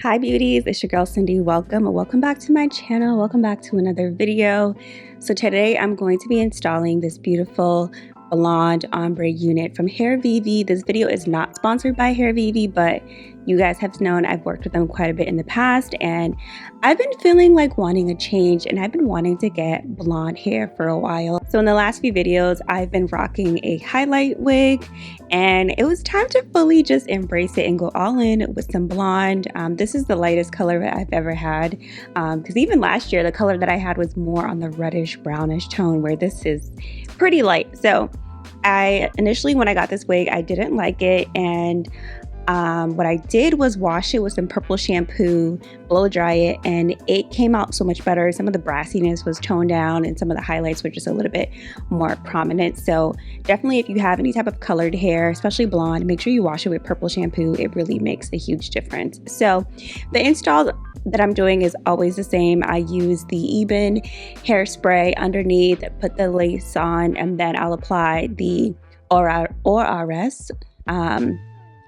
Hi beauties, it's your girl Syndie. Welcome back to my channel. Welcome back to another video. So today I'm going to be installing this beautiful blonde ombre unit from hairvivi. This video is not sponsored by hairvivi, but you guys have known I've worked with them quite a bit in the past, and I've been feeling like wanting a change, and I've been wanting to get blonde hair for a while. So in the last few videos I've been rocking a highlight wig, and it was time to fully just embrace it and go all in with some blonde. This is the lightest color that I've ever had, because even last year the color that I had was more on the reddish brownish tone, where this is pretty light. So I initially, when I got this wig, I didn't like it, and what I did was wash it with some purple shampoo, blow dry it, and it came out so much better. Some of the brassiness was toned down and some of the highlights were just a little bit more prominent. So definitely, if you have any type of colored hair, especially blonde, make sure you wash it with purple shampoo. It really makes a huge difference. So the install that I'm doing is always the same. I use the Eben hairspray underneath, put the lace on, and then I'll apply the ORS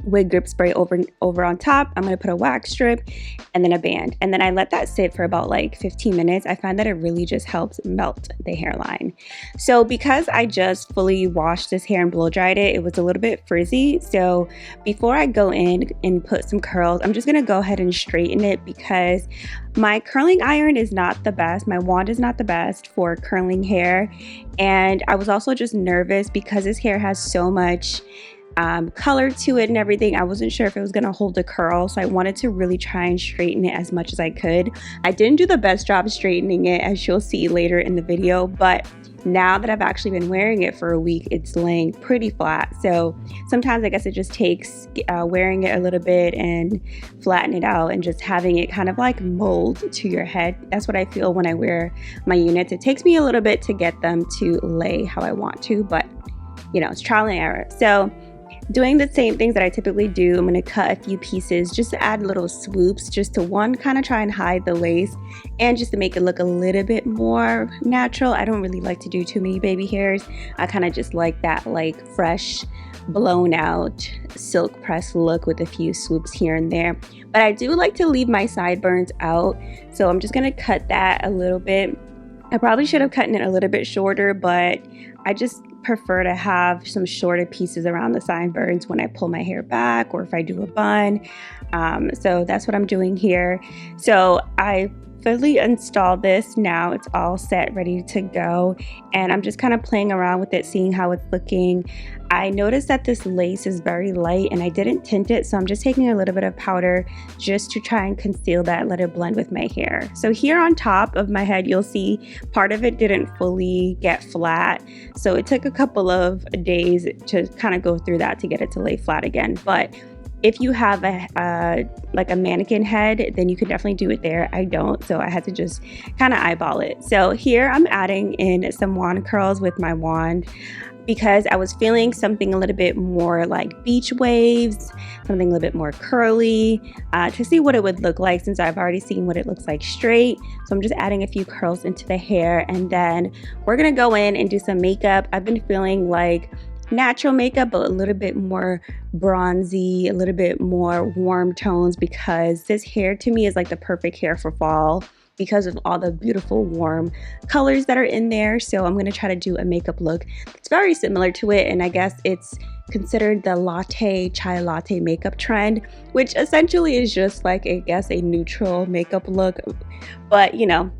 wig grip spray over on top. I'm going to put a wax strip and then a band, and then I let that sit for about like 15 minutes. I find that it really just helps melt the hairline. So because I just fully washed this hair and blow dried it, it was a little bit frizzy. So before I go in and put some curls, I'm just going to go ahead and straighten it, because my curling iron is not the best. My wand is not the best for curling hair, and I was also just nervous because this hair has so much color to it and everything. I wasn't sure if it was gonna hold a curl, so I wanted to really try and straighten it as much as I could. I didn't do the best job straightening it, as you'll see later in the video, but now that I've actually been wearing it for a week, it's laying pretty flat. So sometimes I guess it just takes wearing it a little bit and flatten it out and just having it kind of like mold to your head. That's what I feel when I wear my units. It takes me a little bit to get them to lay how I want to, but you know, it's trial and error. So doing the same things that I typically do, I'm going to cut a few pieces just to add little swoops, just to one, kind of try and hide the lace, and just to make it look a little bit more natural. I don't really like to do too many baby hairs. I kind of just like that like fresh, blown out silk press look with a few swoops here and there. But I do like to leave my sideburns out, so I'm just going to cut that a little bit. I probably should have cut it a little bit shorter, but I just prefer to have some shorter pieces around the sideburns when I pull my hair back or if I do a bun. So that's what I'm doing here. So I fully installed this. Now it's all set, ready to go, and I'm just kind of playing around with it, seeing how it's looking. I noticed that this lace is very light and I didn't tint it, so I'm just taking a little bit of powder just to try and conceal that, let it blend with my hair. So here on top of my head, you'll see part of it didn't fully get flat, so it took a couple of days to kind of go through that to get it to lay flat again. But if you have like a mannequin head, then you can definitely do it there. I don't, so I had to just kind of eyeball it. So here I'm adding in some wand curls with my wand, because I was feeling something a little bit more like beach waves, something a little bit more curly, to see what it would look like, since I've already seen what it looks like straight. So I'm just adding a few curls into the hair, and then we're gonna go in and do some makeup. I've been feeling like natural makeup, but a little bit more bronzy, a little bit more warm tones, because this hair to me is like the perfect hair for fall because of all the beautiful warm colors that are in there. So I'm going to try to do a makeup look that's very similar to it, and I guess it's considered the latte, chai latte makeup trend, which essentially is just like, I guess, a neutral makeup look, but you know,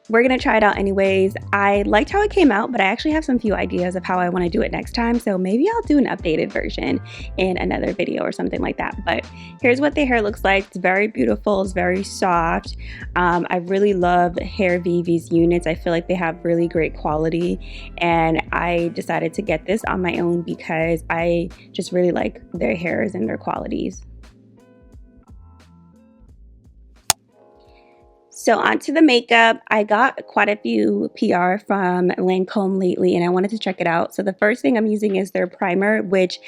we're gonna try it out anyways. I liked how it came out, but I actually have some few ideas of how I want to do it next time, so maybe I'll do an updated version in another video or something like that. But here's what the hair looks like. It's very beautiful, it's very soft. I really love hairvivi's units. I feel like they have really great quality, and I decided to get this on my own because I just really like their hairs and their qualities. So onto the makeup. I got quite a few PR from Lancome lately and I wanted to check it out. So the first thing I'm using is their primer, which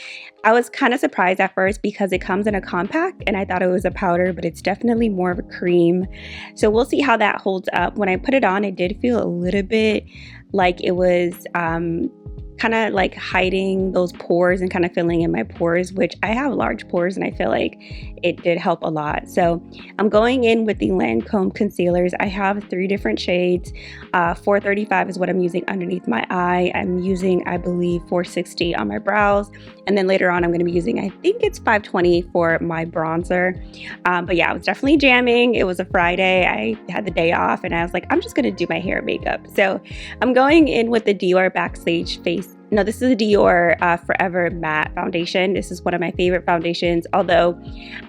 I was kind of surprised at first because it comes in a compact and I thought it was a powder, but it's definitely more of a cream. So we'll see how that holds up. When I put it on, it did feel a little bit like it was kind of like hiding those pores and kind of filling in my pores, which I have large pores and I feel like it did help a lot. So I'm going in with the Lancome concealers. I have 3 different shades. 435 is what I'm using underneath my eye. I'm using, I believe, 460 on my brows. And then later on, I'm going to be using, I think it's 520 for my bronzer. But yeah, I was definitely jamming. It was a Friday. I had the day off and I was like, I'm just going to do my hair and makeup. So I'm going in with the Dior Backstage Face. No, this is a Dior Forever Matte Foundation. This is one of my favorite foundations, although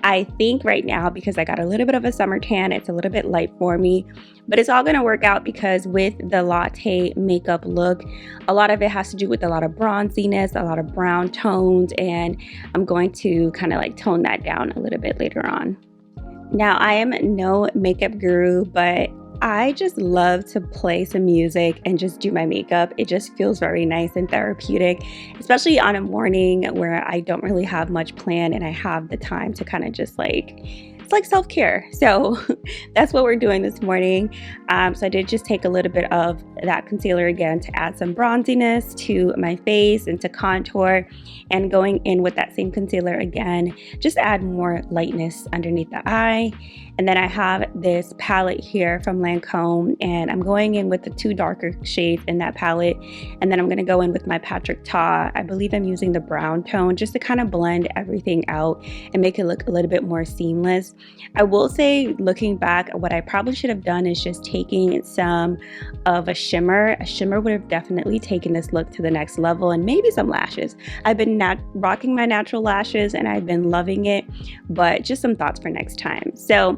I think right now, because I got a little bit of a summer tan, it's a little bit light for me, but it's all going to work out because with the latte makeup look, a lot of it has to do with a lot of bronziness, a lot of brown tones, and I'm going to kind of like tone that down a little bit later on. Now, I am no makeup guru, but I just love to play some music and just do my makeup. It just feels very nice and therapeutic, especially on a morning where I don't really have much planned and I have the time to kind of just like, it's like self-care. So that's what we're doing this morning. So I did just take a little bit of that concealer again to add some bronziness to my face and to contour, and going in with that same concealer again, just add more lightness underneath the eye. And then I have this palette here from Lancome, and I'm going in with the 2 darker shades in that palette. And then I'm going to go in with my Patrick Ta. I believe I'm using the brown tone just to kind of blend everything out and make it look a little bit more seamless. I will say, looking back, what I probably should have done is just taking some of a shimmer. A shimmer would have definitely taken this look to the next level, and maybe some lashes. I've been rocking my natural lashes and I've been loving it, but just some thoughts for next time. So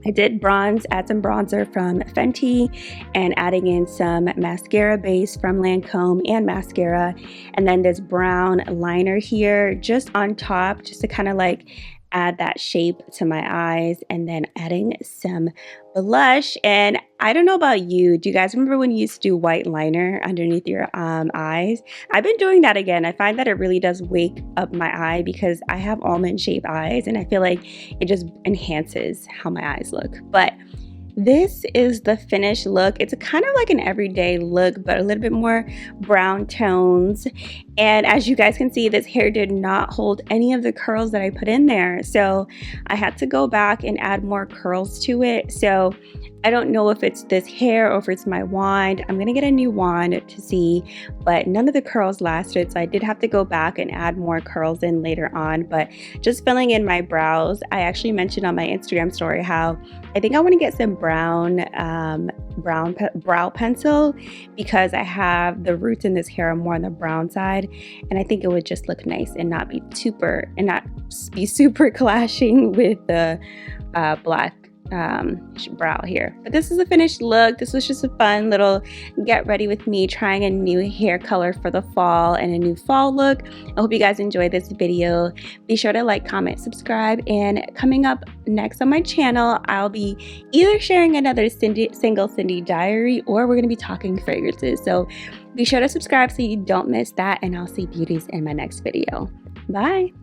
I did add some bronzer from Fenty, and adding in some mascara base from Lancome and mascara, and then this brown liner here just on top, just to kind of like add that shape to my eyes, and then adding some blush. And I don't know about you, do you guys remember when you used to do white liner underneath your eyes? I've been doing that again. I find that it really does wake up my eye because I have almond shaped eyes and I feel like it just enhances how my eyes look. But this is the finished look. It's kind of like an everyday look, but a little bit more brown tones. And as you guys can see, this hair did not hold any of the curls that I put in there. So I had to go back and add more curls to it. So I don't know if it's this hair or if it's my wand. I'm gonna get a new wand to see, but none of the curls lasted. So I did have to go back and add more curls in later on, but just filling in my brows. I actually mentioned on my Instagram story how I think I want to get some brow pencil because I have the roots in this hair more on the brown side, and I think it would just look nice and not be super clashing with the black brow here. But this is a finished look. This was just a fun little get ready with me trying a new hair color for the fall and a new fall look. I hope you guys enjoyed this video. Be sure to like, comment, subscribe, and coming up next on my channel, I'll be either sharing another single Syndie diary, or we're going to be talking fragrances. So be sure to subscribe so you don't miss that, and I'll see beauties in my next video. Bye.